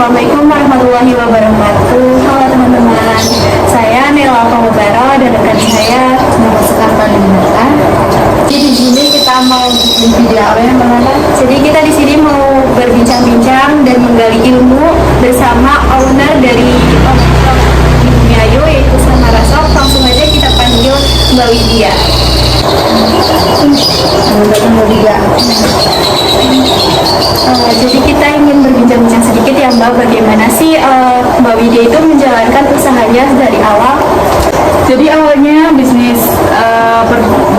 Assalamualaikum warahmatullahi wabarakatuh. Halo teman-teman, saya Nela Pamubaro dan rekan saya Nama Sekar Dinata. Jadi di sini kita mau bikin video apa yang mana? Jadi kita di sini mau berbincang-bincang dan menggali ilmu bersama owner dari Ibu Ayu, yaitu Samara Shop. Langsung aja kita panggil Mbak Widya. Jadi kita ingin berbincang-bincang sedikit ya Mbak, bagaimana sih Mbak Widya itu menjalankan usahanya dari awal? Jadi awalnya bisnis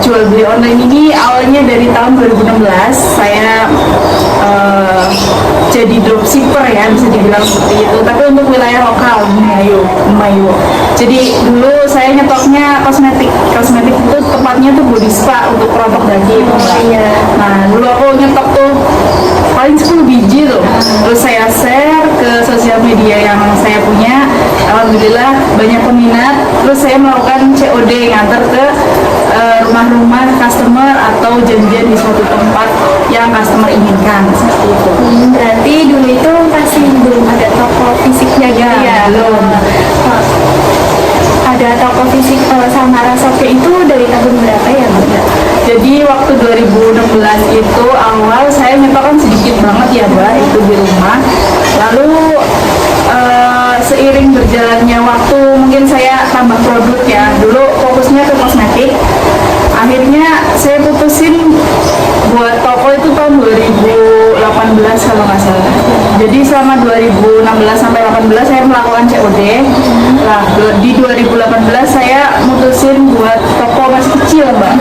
jual beli online ini awalnya dari tahun 2016 saya jadi dropshipper ya, bisa dibilang seperti itu, tapi untuk wilayah lokal Mayo. Jadi dulu saya nyetoknya kosmetik itu tepatnya tuh body spa untuk kelompok daki. Nah dulu aku nyetok tuh paling 10 biji tuh, terus saya share ke sosial media yang saya punya. Alhamdulillah banyak peminat, terus saya melakukan COD, nganter ke rumah-rumah customer atau janjian di suatu tempat yang customer inginkan, seperti itu. Berarti dulu itu masih belum ada toko fisiknya gitu ya? Belum. Ada toko fisik Samara Shop itu dari tahun berapa ya Mbak? Jadi waktu 2016 itu awal saya nyetok kan sedikit banget ya Mbak, itu di rumah. Lalu seiring berjalannya waktu mungkin saya tambah produk ya. Dulu fokusnya ke kosmetik. Akhirnya saya putusin buat toko itu tahun 2018 kalau nggak salah. Jadi selama 2016 sampai 18 saya melakukan COD. Nah, di 2018 saya mutusin buat toko masih kecil Mbak.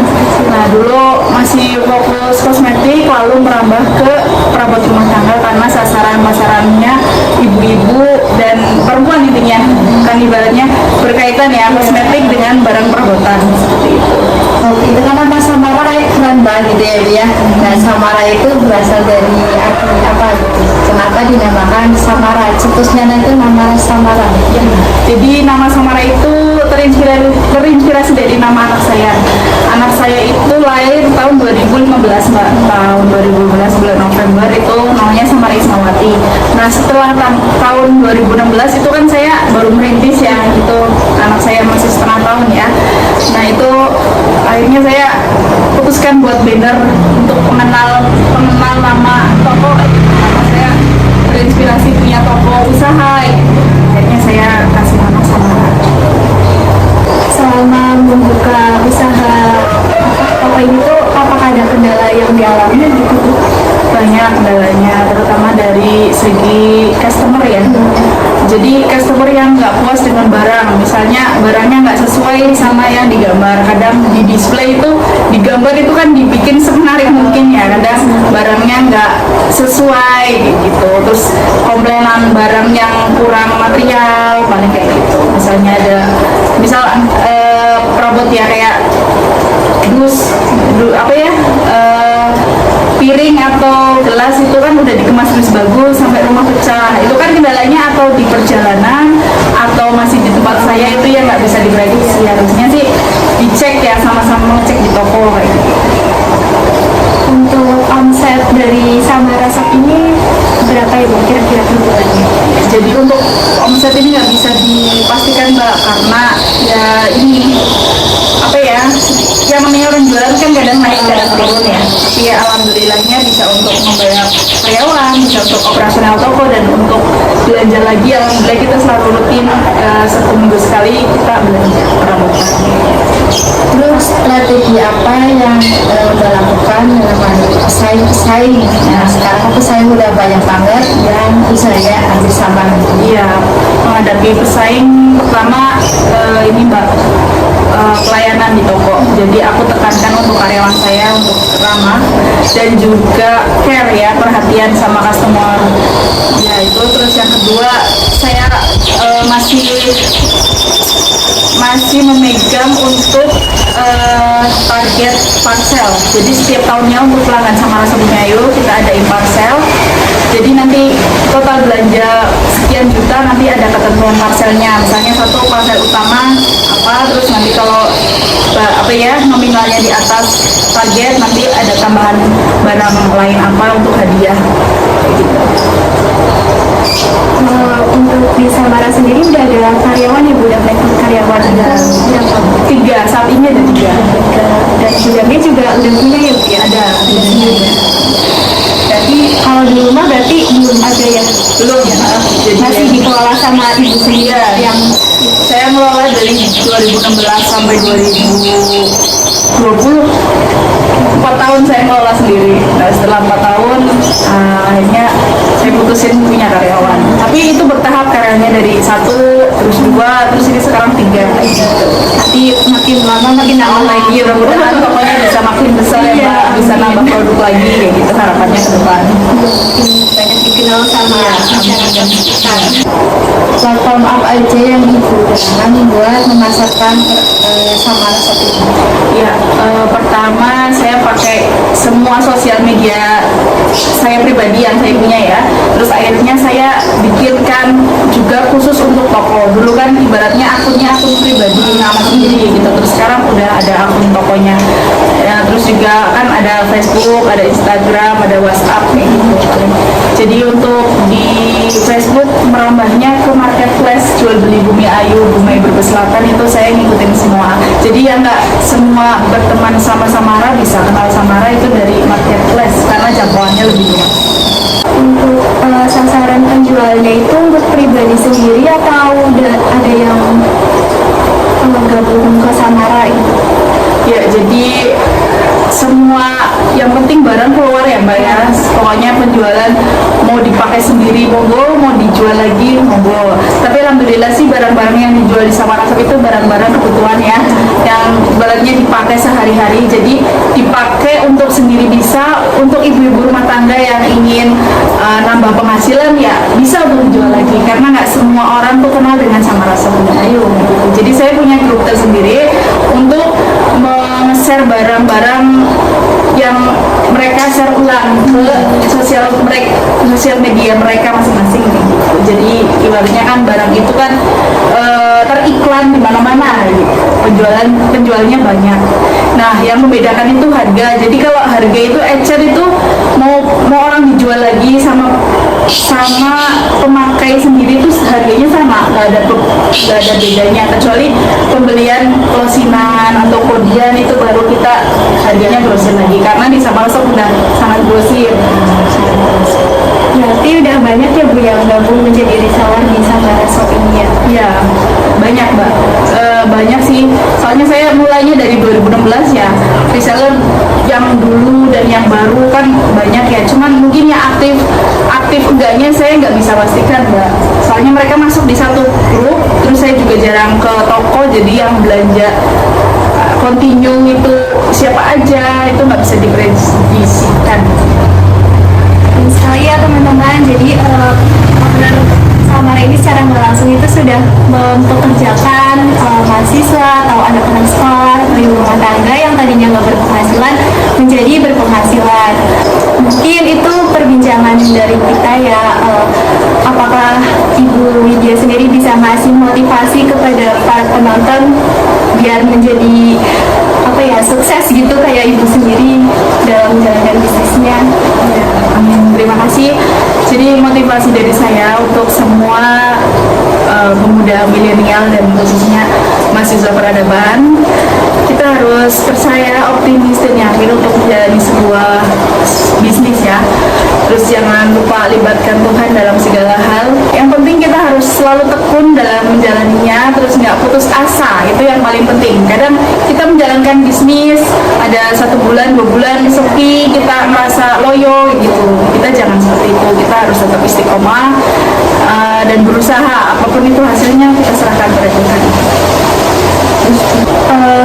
Nah dulu masih fokus kosmetik, lalu merambah ke perabot rumah tangga karena sasarannya ibu-ibu dan perempuan intinya, kan ibaratnya berkaitan ya kosmetik dengan barang perabotan seperti itu. Itu kan nama Samara keren banget gitu ya Bu ya. Nah Samara itu berasal dari arti apa gitu? Kenapa dinamakan Samara? Cetusnya itu nama Samara. Ya. Jadi nama Samara itu terinspirasi dari nama anak saya. Anak saya itu lahir tahun 2015 Mbak. Tahun 2015 bulan November itu namanya Samara Ismawati. Nah setelah tahun 2016 itu kan saya baru merintis ya, itu anak saya masih setengah tahun ya. Nah itu akhirnya saya putuskan buat banner untuk pengenal nama toko. Nama saya terinspirasi punya toko usaha. Akhirnya saya kasih nama Samara. Selama membuka usaha toko ini tuh apakah ada kendala yang dialami gitu? Banyak kendalanya, terutama dari segi customer ya. Jadi customer yang nggak puas dengan barang, misalnya barangnya nggak sesuai sama yang digambar. Kadang di display itu digambar itu kan dibikin semenarik mungkin ya, kadang barangnya nggak sesuai gitu. Terus komplainan barang yang kurang material, paling kayak gitu. Misalnya ada perabot ya kayak piring atau gelas itu kan udah dikemas bagus sampai rumah pecah. Itu kan kendalanya atau di perjalanan atau masih di tempat saya, itu ya nggak bisa diprediksi. Harusnya sih dicek ya, sama-sama ngecek di toko kayak gitu. Untuk omset dari Samara Shop ini berapa ya Bu kira-kira per bulannya? Jadi untuk omset ini nggak bisa dipastikan Mbak, karena ya ini apa ya, yang namanya orang jualan kan kadang naik kadang turun ya. Tapi ya alhamdulillahnya bisa untuk membayar karyawan, bisa untuk operasional toko, dan untuk belanja lagi alhamdulillah kita selalu rutin satu minggu sekali kita belanja perabotan. Terus strategi apa yang udah lakukan dalam pesaing? Nah sekarang kan pesaing udah banyak banget dan usahanya hampir sama gitu. Iya, menghadapi pesaing pertama ini Mbak, pelayanan di toko. Jadi aku tekankan untuk karyawan saya untuk ramah dan juga care ya, perhatian sama customer. Ya itu. Terus yang kedua, saya masih memegang untuk target parcel. Jadi setiap tahunnya untuk pelanggan Samara Shop Ayu kita adain parcel. Jadi nanti total belanja sekian juta, nanti ada ketentuan parcelnya. Misalnya satu parcel utama apa, terus nanti kalau nominalnya di atas target, nanti ada tambahan barang lain apa untuk hadiah. Gitu. Untuk di Samara sendiri udah ada karyawan ya Bu, udah rekrut karyawan ada berapa? 3, saat ini ada 3. Dan gudangnya juga udah punya ya Bu ya? Ada sendiri. Berarti kalau di rumah berarti belum ada ya? Belum ya, jadi Masih dikelola sama ibu sendiri yang saya ngelola dari 2016 sampai 2020. 4 tahun saya ngelola sendiri. Nah, setelah 4 tahun akhirnya saya putusin punya karyawan. Tapi itu bertahap karyanya, dari 1, terus 2, terus ini sekarang 3. nanti makin lama makin awal lagi. Iya, mudah-mudahan pokoknya bisa makin besar ya Mbak, bisa nambah produk lagi kayak gitu harapannya ke depan. Banyak dikenal sama masyarakat sekitar. Platform apa aja yang Ibu gunakan buat memasarkan Samara Shop ini? Ya, pertama saya pakai semua sosial media saya pribadi yang saya punya ya. Terus akhirnya saya bikinkan juga khusus untuk toko. Dulu kan ibaratnya akunnya akun pribadi nama sendiri gitu. Terus sekarang udah ada akun tokonya. Ya, terus juga kan ada Facebook, ada Instagram, ada WhatsApp kayak gitu. Jadi untuk di Facebook merambahnya ke marketplace jual beli Bumi Ayu, Bumi Brebes Selatan itu saya ngikutin semua. Jadi ya nggak semua berteman sama Samara bisa kenal Samara itu dari marketplace karena jangkauannya lebih luas. Untuk sasaran penjualnya itu untuk pribadi sendiri atau ada yang gabung ke Samara itu? Ya, jadi semua yang penting barang keluar ya Mbak ya. Pokoknya penjualan mau dipakai sendiri monggo, mau dijual lagi monggo. Tapi alhamdulillah sih barang-barang yang dijual di Samara Shop itu barang-barang kebutuhan ya, yang barangnya dipakai sehari-hari. Jadi dipakai untuk sendiri bisa, untuk ibu-ibu rumah tangga yang ingin nambah penghasilan ya bisa untuk dijual lagi. Karena nggak semua orang tuh kenal dengan Samara Shop Bumi Ayu. Jadi saya punya grup tersendiri untuk share barang-barang yang mereka share ulang ke sosial media mereka masing-masing gitu. Jadi ibaratnya kan barang itu kan teriklan di mana-mana gitu. Penjualnya banyak. Nah, yang membedakan itu harga. Jadi kalau harga itu ecer itu mau orang dijual lagi sama pemakai sendiri itu harganya sama, nggak ada bedanya, kecuali pembelian closinan atau kodian itu baru kita harganya grosir lagi karena di Samara Shop udah sangat grosir. Berarti udah banyak ya Bu yang gabung menjadi reseller di Samara Shop ini ya? Ya, banyak Mbak. Banyak sih, soalnya saya mulainya dari 2016 ya. Reseller yang dulu dan yang baru kan banyak ya, cuman mungkin yang aktif enggaknya saya nggak bisa pastikan Mbak. Soalnya mereka masuk di satu grup, terus saya juga jarang ke toko, jadi yang belanja continue itu siapa aja itu nggak bisa diprediksikan. Sekali ya teman-teman, jadi owner Samara ini secara nggak langsung itu sudah mempekerjakan mahasiswa atau anak-anak sekolah atau ibu rumah tangga yang tadinya nggak berpenghasilan menjadi berpenghasilan. Mungkin itu perbincangan dari kita ya. Apakah Ibu Widya sendiri bisa ngasih motivasi kepada para penonton biar menjadi sukses gitu kayak Ibu sendiri dalam menjalankan bisnisnya? Ya, amin. Terima kasih. Jadi motivasi dari saya untuk semua pemuda milenial dan khususnya mahasiswa peradaban, kita harus percaya, optimis dan yakin untuk menjalani sebuah bisnis ya. Terus jangan lupa libatkan Tuhan dalam segala hal. Yang penting kita harus selalu tekun dalam menjalaninya, terus nggak putus asa, itu yang paling penting. Kadang kita menjalankan bisnis ada 1 bulan 2 bulan sepi, kita merasa loyo gitu. Kita jangan seperti itu, kita harus tetap istiqomah dan berusaha. Apapun itu hasilnya kita serahkan pada Tuhan.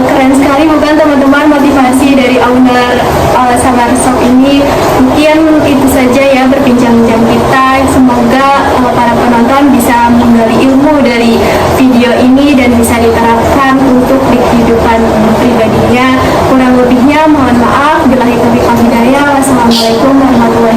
Keren sekali bukan teman-teman motivasi dari owner Samara Shop ini. Mungkin itu saja ya berbincang-bincang kita. Semoga para penonton bisa menggali ilmu dari video ini dan bisa diterapkan untuk di kehidupan pribadinya. Kurang lebihnya mohon maaf. Billahi taufiq wal hidayah. Wassalamualaikum warahmatullahi